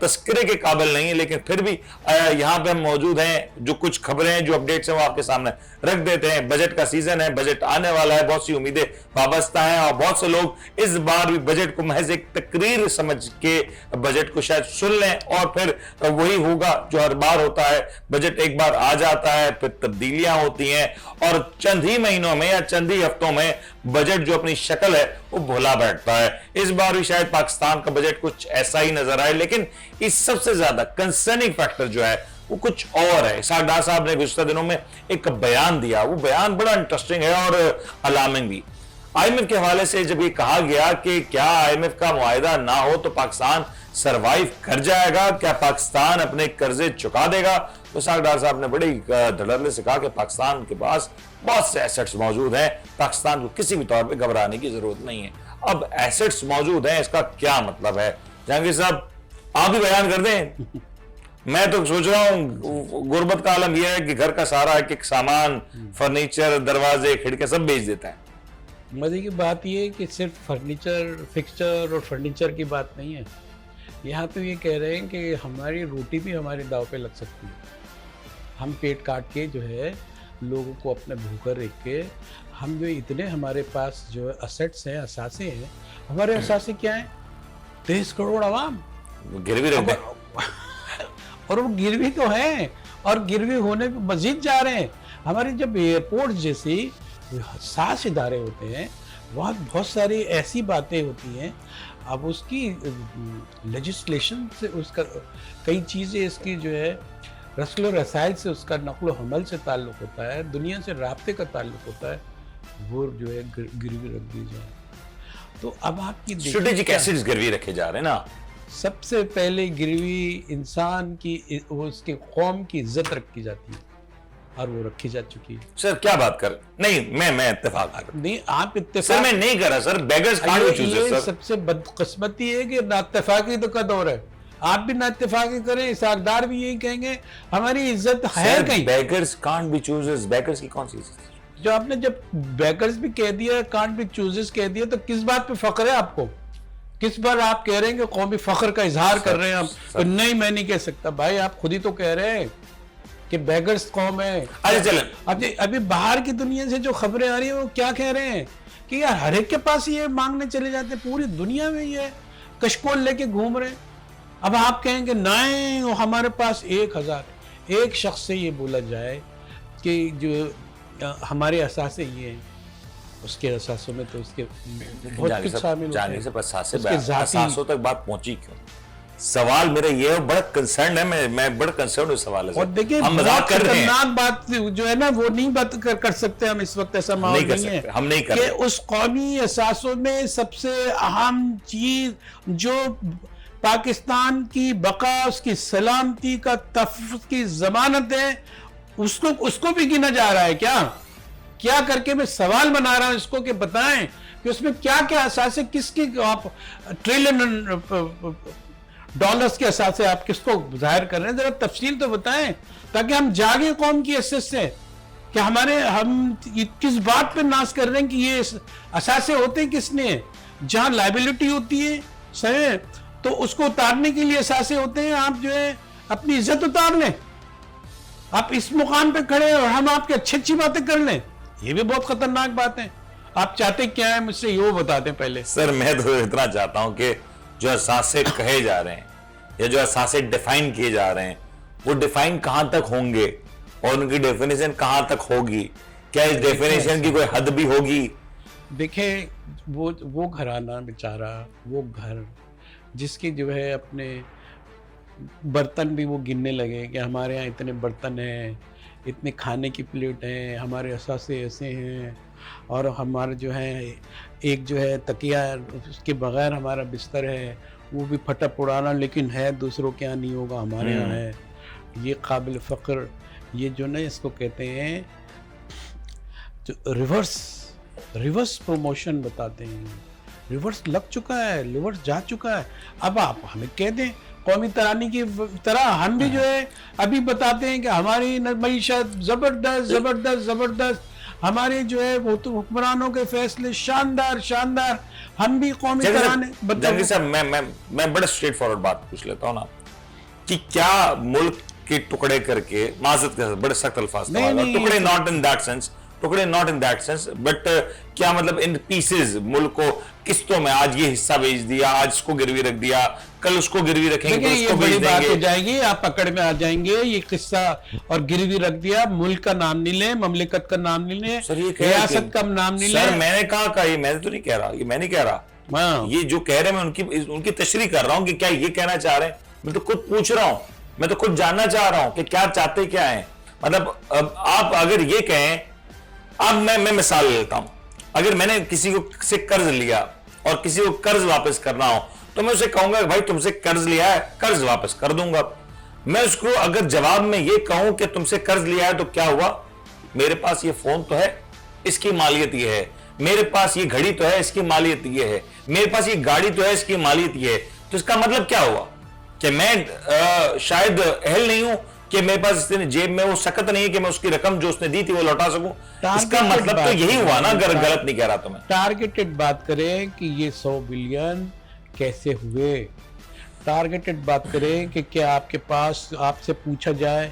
तस्करे के काबिल नहीं है, लेकिन फिर भी यहाँ पे हम मौजूद हैं। जो कुछ खबरें हैं, जो अपडेट्स हैं, वो आपके सामने रख देते हैं। बजट का सीजन है, बजट आने वाला है, बहुत सी उम्मीदें वाबस्ता हैं, और बहुत से लोग इस बार भी बजट को महज एक तकरीर समझ के बजट को शायद सुन लें, और फिर वही होगा जो हर बार होता है। बजट एक बार आ जाता है, फिर तब्दीलियां होती हैं, और चंद ही महीनों में या चंद ही हफ्तों में बजट जो अपनी शक्ल है वो भुला बैठता है। इस बार भी शायद पाकिस्तान का बजट कुछ ऐसा ही नजर आए, लेकिन इस सबसे ज्यादा कंसर्निंग फैक्टर जो है वो कुछ और है। इसाक डार साहब ने गुज़िश्ता दिनों में एक बयान दिया, वो बयान बड़ा इंटरेस्टिंग है और अलार्मिंग भी। आईएमएफ के हवाले से जब ये कहा गया कि क्या आईएमएफ का मुआहिदा ना हो तो पाकिस्तान सरवाइव कर जाएगा, क्या पाकिस्तान अपने कर्जे चुका देगा, तो इसाक डार साहब ने बड़ी धड़ल्ले से कहा कि पाकिस्तान के पास बहुत से एसेट्स मौजूद हैं, पाकिस्तान को किसी भी तौर पे घबराने की जरूरत नहीं है। अब एसेट्स मौजूद हैं, इसका क्या मतलब है? जहांगीर साहब, आप भी बयान कर दें। मैं तो सोच रहा हूं गुर्बत का आलम यह है कि घर का सारा एक सामान, फर्नीचर, दरवाजे, खिड़कियां सब बेच देता है। मजे की बात यह है कि सिर्फ फर्नीचर, फिक्सचर और फर्नीचर की बात नहीं है। यहाँ तो ये कह रहे हैं कि हमारी रोटी भी हमारे दाव पे लग सकती है। हम पेट काट के जो है लोगों को अपने भूखा रख के, हम जो इतने हमारे पास जो असेट्स हैं, असासे हैं, हमारे असासे क्या हैं? 23 करोड़ आवाम गिरवी रख दें। और वो गिरवी तो है, और गिरवी होने पे मजीद जा रहे हैं। हमारे जब एयरपोर्ट जैसी सास इदारे होते हैं, वहाँ बहुत सारी ऐसी बातें होती हैं। अब उसकी लेजिस्लेशन से, उसका कई चीज़ें इसकी जो है रस्ल रसायल से, उसका नक़्ल हमल से ताल्लुक़ होता है, दुनिया से राब्ते का ताल्लुक़ होता है, वो जो है गिरवी रख दी जाए। तो अब आपकी स्ट्रेटेजिक एसेट्स गिरवी रखे जा रहे हैं ना। सबसे पहले गिरवी इंसान की, उसके कौम की इज्जत रखी जाती है, और वो रखी जा चुकी है। सर क्या बात कर, नहीं मैं इत्तेफाक नहीं, आप इत्तेफाक सर मैं नहीं कर रहा sir. Beggars can't be choosers sir. सबसे बदकिस्मती है कि नाइत्तेफाकी तो का दौर है। आप भी नाइत्तेफाकी करें, इसाकदार भी यही कहेंगे, हमारी इज्जत है कहीं। Beggars can't be choosers, beggars की कौन सी इज्जत? जो आपने जब बेगर्स भी कह दिया, कांट बी चूजर्स कह दिया, तो किस बात पे फख्र है आपको? किस बार आप कह रहे हैं कि कौमी फख्र का इजहार कर रहे हैं हम? तो नहीं, मैं नहीं कह सकता भाई, आप खुद ही तो कह रहे हैं कि बेगर्स कौम है। अरे चलें, अभी बाहर की दुनिया से जो खबरें आ रही है वो क्या कह रहे हैं कि यार हर एक के पास ये मांगने चले जाते हैं, पूरी दुनिया में ये कशकोल लेके घूम रहे हैं। अब आप कहेंगे नहीं, हमारे पास 1000 एक शख्स से ये बोला जाए कि जो हमारे असासे ये हैं, उसके असासों में तो उसके बहुत कुछ शामिल होता है। तक बात पहुंची क्यों? सवाल मेरा ये है, बड़ा कंसर्न है, मैं बड़ा कंसर्न हूँ इस सवाल से। और देखिए हम मजाक कर रहे हैं, खतरनाक बात जो है ना, वो नहीं बात कर सकते हम इस वक्त, ऐसा माहौल नहीं है। हम नहीं कर कि रहे। उस कौमी एहसासों में सबसे अहम चीज जो पाकिस्तान की बका, उसकी सलामती का तहफ़्फ़ुज़ की जमानत है, उसको भी गिना जा रहा है क्या करके मैं सवाल बना रहा हूं इसको कि बताएं कि उसमें क्या क्या असासे, किसकी आप ट्रिलियन डॉलर्स के असासे आप किसको जाहिर कर रहे हैं, जरा तफसील तो बताएं ताकि हम जागे कौम की हैसियत से कि हम किस बात पे नाज कर रहे हैं कि ये असासे होते हैं किसने, जहां लाइबिलिटी होती है सही तो उसको उतारने के लिए असासे होते हैं, आप जो है अपनी इज्जत उतार लें, आप इस मुकाम पे खड़े और हम आपकी अच्छी बातें कर लें, ये भी बहुत खतरनाक बात है। आप चाहते क्या है मुझसे ये बताते हैं पहले। सर मैं तो इतना चाहता हूं कि जो असासे कहे जा रहे हैं या जो असासे डिफाइन किए जा रहे हैं वो डिफाइन कहां तक होंगे और उनकी डेफिनेशन कहां तक होगी, क्या इस डेफिनेशन की कोई हद भी होगी? देखिए वो घराना बेचारा, वो घर जिसके जो है अपने बर्तन भी वो गिनने लगे कि हमारे यहाँ इतने बर्तन हैं, इतने खाने की प्लेट हैं, हमारे असासे ऐसे हैं, और हमारा जो है एक जो है तकिया उसके बगैर हमारा बिस्तर है, वो भी फटा पुराना लेकिन है, दूसरों के यहाँ नहीं होगा, हमारे यहाँ है। ये काबिल फ़ख्र, ये जो ना इसको कहते हैं जो रिवर्स प्रमोशन बताते हैं, रिवर्स लग चुका है, रिवर्स जा चुका है। अब आप हमें कह दें कौमी तरानी की तरह हम भी जो है अभी बताते हैं कि हमारी मईशत जबरदस्त, हमारे जो है वो तो हुक्मरानों के फैसले शानदार, हम भी कौमी तराने। जंगी साहब मैं बड़ा स्ट्रेट फॉरवर्ड बात पूछ लेता हूँ ना कि क्या मुल्क के टुकड़े करके, माजरत के साथ बड़े सख्त अल्फाज टुकड़े, not in that sense but क्या मतलब इन पीसेस मुल्क को किस्तों में, आज ये हिस्सा भेज दिया, आज इसको गिरवी रख दिया, कल उसको गिरवी रखेंगे तो ये बड़ी बात हो जाएगी, आप पकड़ में आ जाएंगे। ये किस्सा और गिरवी रख दिया, मुल्क का नाम नहीं ले, ममलिकत का नाम नहीं ले, रियासत का नाम नहीं ले। सर मैंने कहा ये मैं तो नहीं कह रहा, ये मैं नहीं कह रहा, ये जो कह रहे हैं मैं उनकी तशरीह कर रहा हूं कि क्या ये कहना चाह रहे हैं। मैं तो खुद पूछ रहा हूं, मैं तो खुद जानना चाह रहा हूं कि क्या चाहते क्या है। मतलब आप अगर ये कहें, अब मैं मिसाल लेता हूं, अगर मैंने किसी को से कर्ज लिया और किसी को कर्ज वापस करना हो तो मैं उसे कहूंगा कि भाई तुमसे कर्ज लिया है, कर्ज वापस कर दूंगा। मैं उसको अगर जवाब में ये कहूं कि तुमसे कर्ज लिया है तो क्या हुआ, मेरे पास ये फोन तो है, इसकी मालियत ये है, मेरे पास ये घड़ी तो है, इसकी मालियत ये है, मेरे पास ये गाड़ी तो है, इसकी मालियत ये है। तो इसका मतलब क्या हुआ कि मैं शायद अहल नहीं हूं कि मेरे पास जेब में वो सकत नहीं है कि मैं उसकी रकम जो उसने दी थी वो लौटा सकूं। इसका मतलब तो यही हुआ ना, अगर गलत नहीं कह रहा तो मैं। टारगेटेड बात करें कि ये 100 बिलियन कैसे हुए, टारगेटेड बात करें कि क्या आपके पास, आपसे पूछा जाए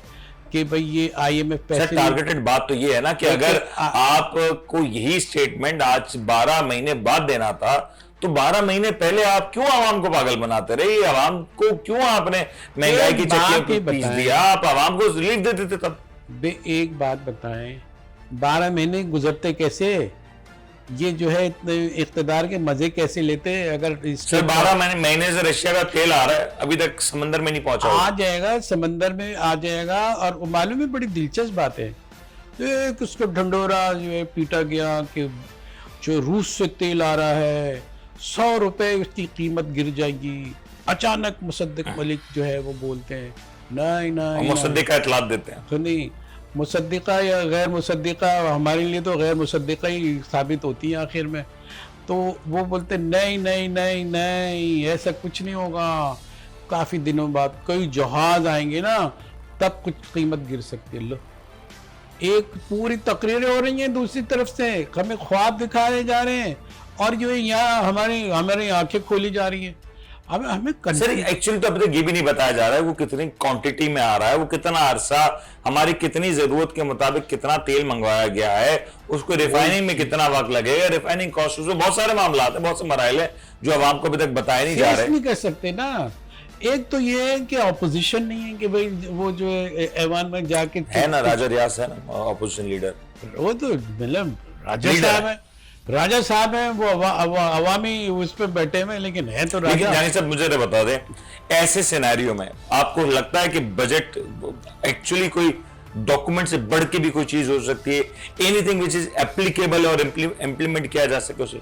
कि भाई ये IMF पैसे, टारगेटेड बात तो ये है ना कि अगर आपको यही स्टेटमेंट आज 12 महीने बाद देना था तो 12 महीने पहले आप क्यों आवाम को पागल बनाते रहे, आवाम को क्यों आपने महंगाई की चक्की पीस दिया, आप आवाम को रिलीफ देते थे तब। एक बात बताएं, 12 महीने गुजरते कैसे, ये जो है इतने इख्तिदार के मजे कैसे लेते। अगर सर 12 महीने से रशिया का तेल आ रहा है, अभी तक समंदर में नहीं पहुंचा, आ जाएगा, समंदर में आ जाएगा। और मालूम है बड़ी दिलचस्प बात है, उसको ढंडोरा जो है पीटा गया कि जो रूस से तेल आ रहा है 100 रुपए उसकी कीमत गिर जाएगी। अचानक मुसद्दिक मलिक जो है वो बोलते हैं नहीं, मुसद्दिका इतलात देते हैं, तो नहीं मुसद्दिका या गैर मुसद्दिका, हमारे लिए तो गैर मुसद्दिका ही साबित होती है आखिर में। तो वो बोलते नहीं ऐसा कुछ नहीं होगा, काफ़ी दिनों बाद कोई जहाज आएंगे ना तब कुछ कीमत गिर सकती है। लो, एक पूरी तकरीरें हो रही हैं दूसरी तरफ से, हमें ख्वाब दिखाए जा रहे हैं और जो है यहाँ हमारी आंखें खोली जा रही हैं। हमें सर एक्चुअली तो अभी तक ये भी नहीं बताया जा रहा है वो कितनी क्वांटिटी में आ रहा है, वो कितना अरसा, हमारी कितनी जरूरत के मुताबिक कितना तेल मंगवाया गया है, उसको रिफाइनिंग में कितना वक्त लगेगा, रिफाइनिंग कॉस्ट, उसमें बहुत सारे मामला हैं, बहुत से मराइल हैं जो आवाम को अभी तक बताए नहीं जा रहे। नहीं कर सकते ना। एक तो ये है कि ऑपोजिशन नहीं है कि भाई वो जो है ऐवान में जाके है ना, राजा रियाज है ना ऑपोजिशन लीडर, वो तो मतलब राजा साहब है, राजा साहब हैं वो अवामी उस पे बैठे हुए हैं, लेकिन है तो लेकिन राजा। जानी साहब मुझे तो बता दें, ऐसे सिनेरियो में आपको लगता है कि बजट एक्चुअली कोई डॉक्यूमेंट से बढ़ के भी कोई चीज हो सकती है, एनीथिंग विच इज एप्लीकेबल और इंप्लीमेंट किया जा सके उसे?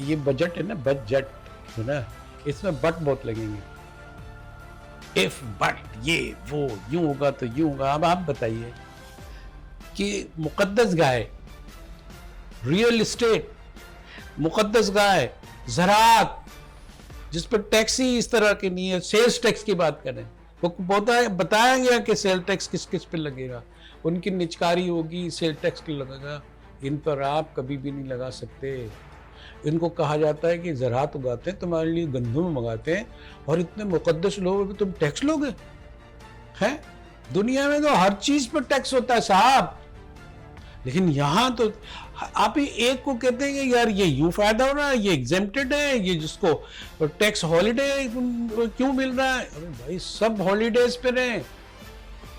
ये बजट है ना, बजट है ना, इसमें बट बहुत लगेंगे। इफ बट ये वो यूं होगा तो यूं होगा। अब आप बताइए कि मुकद्दस गाय, रियल एस्टेट, मुकद्दस गाय, ज़राअत, जिस पर टैक्स ही इस तरह की नहीं है, सेल्स टैक्स की बात करें, वो बताया गया कि सेल टैक्स किस किस पे लगेगा, उनकी निचकारी होगी, सेल टैक्स की लगेगा। इन पर आप कभी भी नहीं लगा सकते। इनको कहा जाता है कि ज़राअत उगाते हैं, तुम्हारे लिए गंदम मंगाते हैं, और इतने मुकद्दस लोग तुम टैक्स लोगे? हैं? दुनिया में तो हर चीज पर टैक्स होता है साहब, लेकिन यहां तो आप ही एक को कहते हैं कि यार ये यूं फायदा हो रहा है, ये एग्जेम्प्टेड है, ये जिसको टैक्स हॉलीडे क्यों मिल रहा है। अरे भाई सब हॉलीडेज पे रहे।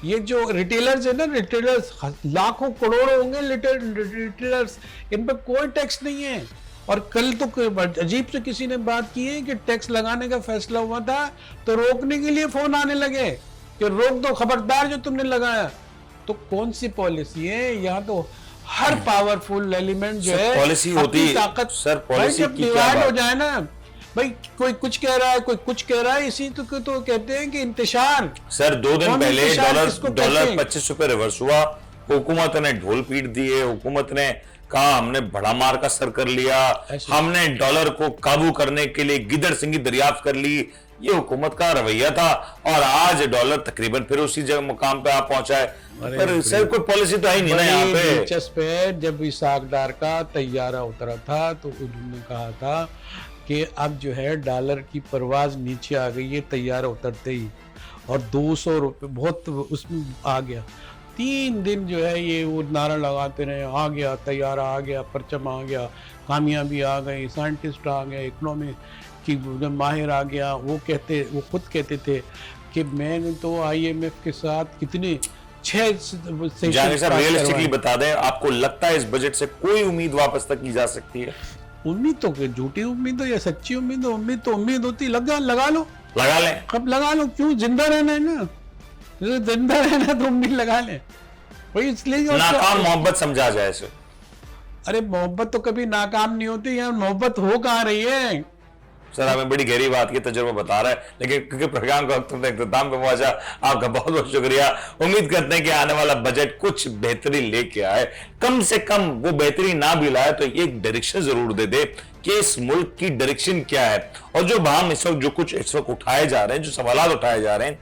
ये जो रिटेलर्स है ना, रिटेलर्स लाखों करोड़ों होंगे रिटेलर्स, इन पर कोई टैक्स नहीं है। और कल तो अजीब से किसी ने बात की है कि टैक्स लगाने का फैसला हुआ था तो रोकने के लिए फोन आने लगे कि रोक दो, खबरदार जो तुमने लगाया। तो कौन सी पॉलिसी है? यहाँ तो हर पावरफुल एलिमेंट जो है पॉलिसी होती है ताकत सर, पॉलिसी जब की क्या डिवाइड हो बात? जाए ना भाई, कोई कुछ कह रहा है, कोई कुछ कह रहा है, इसी तो कहते हैं कि इंतशार। सर 2 दिन कौन पहले इंतशार किसको कहते डॉलर हैं? 25 रुपए रिवर्स हुआ, हुकूमत ने ढोल पीट दिए, हुकूमत ने कहा हमने बड़ा मार का सर कर लिया, ऐसे। हमने डॉलर को काबू करने के लिए गिदड़ सिंगी दरियाफ्त कर ली। ये हुकूमत का रवैया था, और आज डॉलर तकरीबन फिर उसी जगह मुकाम पे आप पहुंचा है। पर सर कोई पॉलिसी तो है नहीं ना यहाँ पे। दिलचस्प है, जब इसाक डार का तैयारा उतरा था तो उन्होंने कहा था कि अब जो है डॉलर की परवाज नीचे आ गई है तैयारा उतरते ही, और 200 रुपये बहुत उसमें आ गया। 3 दिन जो है ये वो नारा लगाते रहे, आ गया तैयारा, आ गया परचम, आ गया कामयाबी, आ गई साइंटिस्ट, आ गया इकोनॉमी की माहिर आ गया। वो खुद कहते थे कि मैंने तो IMF के साथ कितने 6 जाने साहब रियलिस्टिकली बता दें, आपको लगता है इस बजट से कोई उम्मीद वापस तक की जा सकती है? उम्मीद तो झूठी उम्मीद हो या सच्ची उम्मीद हो, उम्मीद होती लगा लो, लगा लें। कब लगा लो, क्यों? जिंदा रहना है ना, जिंदा रहना तो उम्मीद लगा लें भाई। इसलिए नाकाम मोहब्बत समझा जाए इसे। अरे मोहब्बत तो कभी नाकाम नहीं होती, यार मोहब्बत हो कहाँ रही है? सर हमें बड़ी गहरी बात की तजुर्बा बता रहा है, लेकिन क्योंकि प्रोग्राम का वक्त इख्तिताम पे पहुंचा, आपका बहुत बहुत शुक्रिया। उम्मीद करते हैं कि आने वाला बजट कुछ बेहतरी लेके आए, कम से कम वो बेहतरी ना भी लाए तो एक डायरेक्शन जरूर दे दे कि इस मुल्क की डायरेक्शन क्या है। और जो हम इस वक्त इस वक्त उठाए जा रहे हैं, जो सवाल उठाए जा रहे हैं,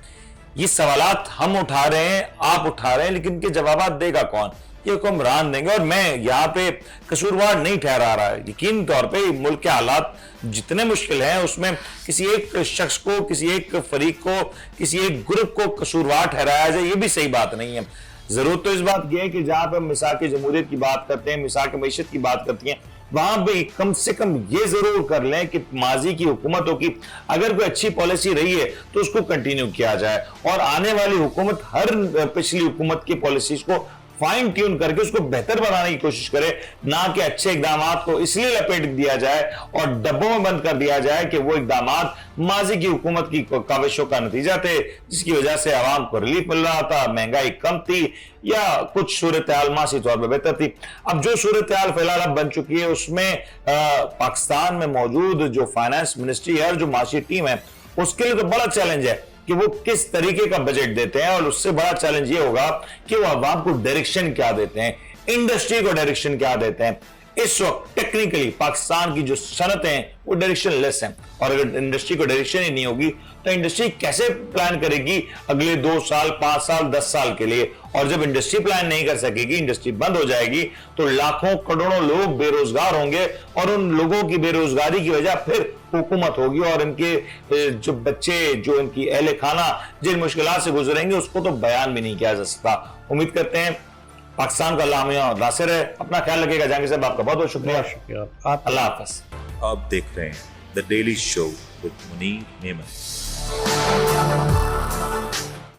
ये सवाल हम उठा रहे हैं, आप उठा रहे हैं, लेकिन इनके जवाब देगा कौन? ये हुक्मरान देंगे। और मैं यहाँ पे कसूरवार नहीं ठहरा रहा है, यकीन तौर पे मुल्क के हालात जितने मुश्किल हैं उसमें किसी एक शख्स को, किसी एक फरीक को, किसी एक ग्रुप को कसूरवार ठहराया जाए, ये भी सही बात नहीं है। जरूरत तो इस बात की है कि जहां पर मिसाक जमहूरियत की बात करते हैं, मिसाक मईशत की बात करती हैं, वहां पे कम से कम ये जरूर कर लें कि माजी की हुकूमतों की अगर कोई अच्छी पॉलिसी रही है तो उसको कंटिन्यू किया जाए, और आने वाली हुकूमत हर पिछली हुकूमत की पॉलिसीज को फाइन ट्यून करके उसको बेहतर बनाने की कोशिश करे, ना कि अच्छे इकदाम को इसलिए लपेट दिया जाए और डब्बों में बंद कर दिया जाए कि वो इकदाम माजी की हुकूमत की काविशों का नतीजा थे, जिसकी वजह से आवाम को रिलीफ मिल रहा था, महंगाई कम थी, या कुछ सूरत हाल मासी तौर पर बेहतर थी। अब जो सूरत हाल फिलहाल अब बन चुकी है उसमें पाकिस्तान में मौजूद जो फाइनेंस मिनिस्ट्री है और जो माशी टीम है, उसके लिए तो बड़ा चैलेंज है कि वो किस तरीके का बजट देते हैं, और उससे बड़ा चैलेंज ये होगा कि वो अवाम को डायरेक्शन क्या देते हैं, इंडस्ट्री को डायरेक्शन क्या देते हैं। इस वक्त टेक्निकली पाकिस्तान की जो सनतें हैं वो डायरेक्शन लेस हैं, और अगर इंडस्ट्री को डायरेक्शन ही नहीं होगी तो इंडस्ट्री कैसे प्लान करेगी अगले 2 साल, 5 साल, 10 साल के लिए। और जब इंडस्ट्री प्लान नहीं कर सकेगी, इंडस्ट्री बंद हो जाएगी, तो लाखों करोड़ों लोग बेरोजगार होंगे, और उन लोगों की बेरोजगारी की वजह फिर हुकूमत होगी, और इनके जो बच्चे, जो इनकी अहले खाना जिन मुश्किलात से गुजरेंगे उसको तो बयान भी नहीं किया जा सकता। उम्मीद करते हैं पाकिस्तान का लामिया नासिर है। अपना ख्याल रखिएगा। जहांगीर साहब आपका बहुत बहुत शुक्रिया। अल्लाह हाफ़िज़। आप देख रहे हैं the daily show with Munir नेमत।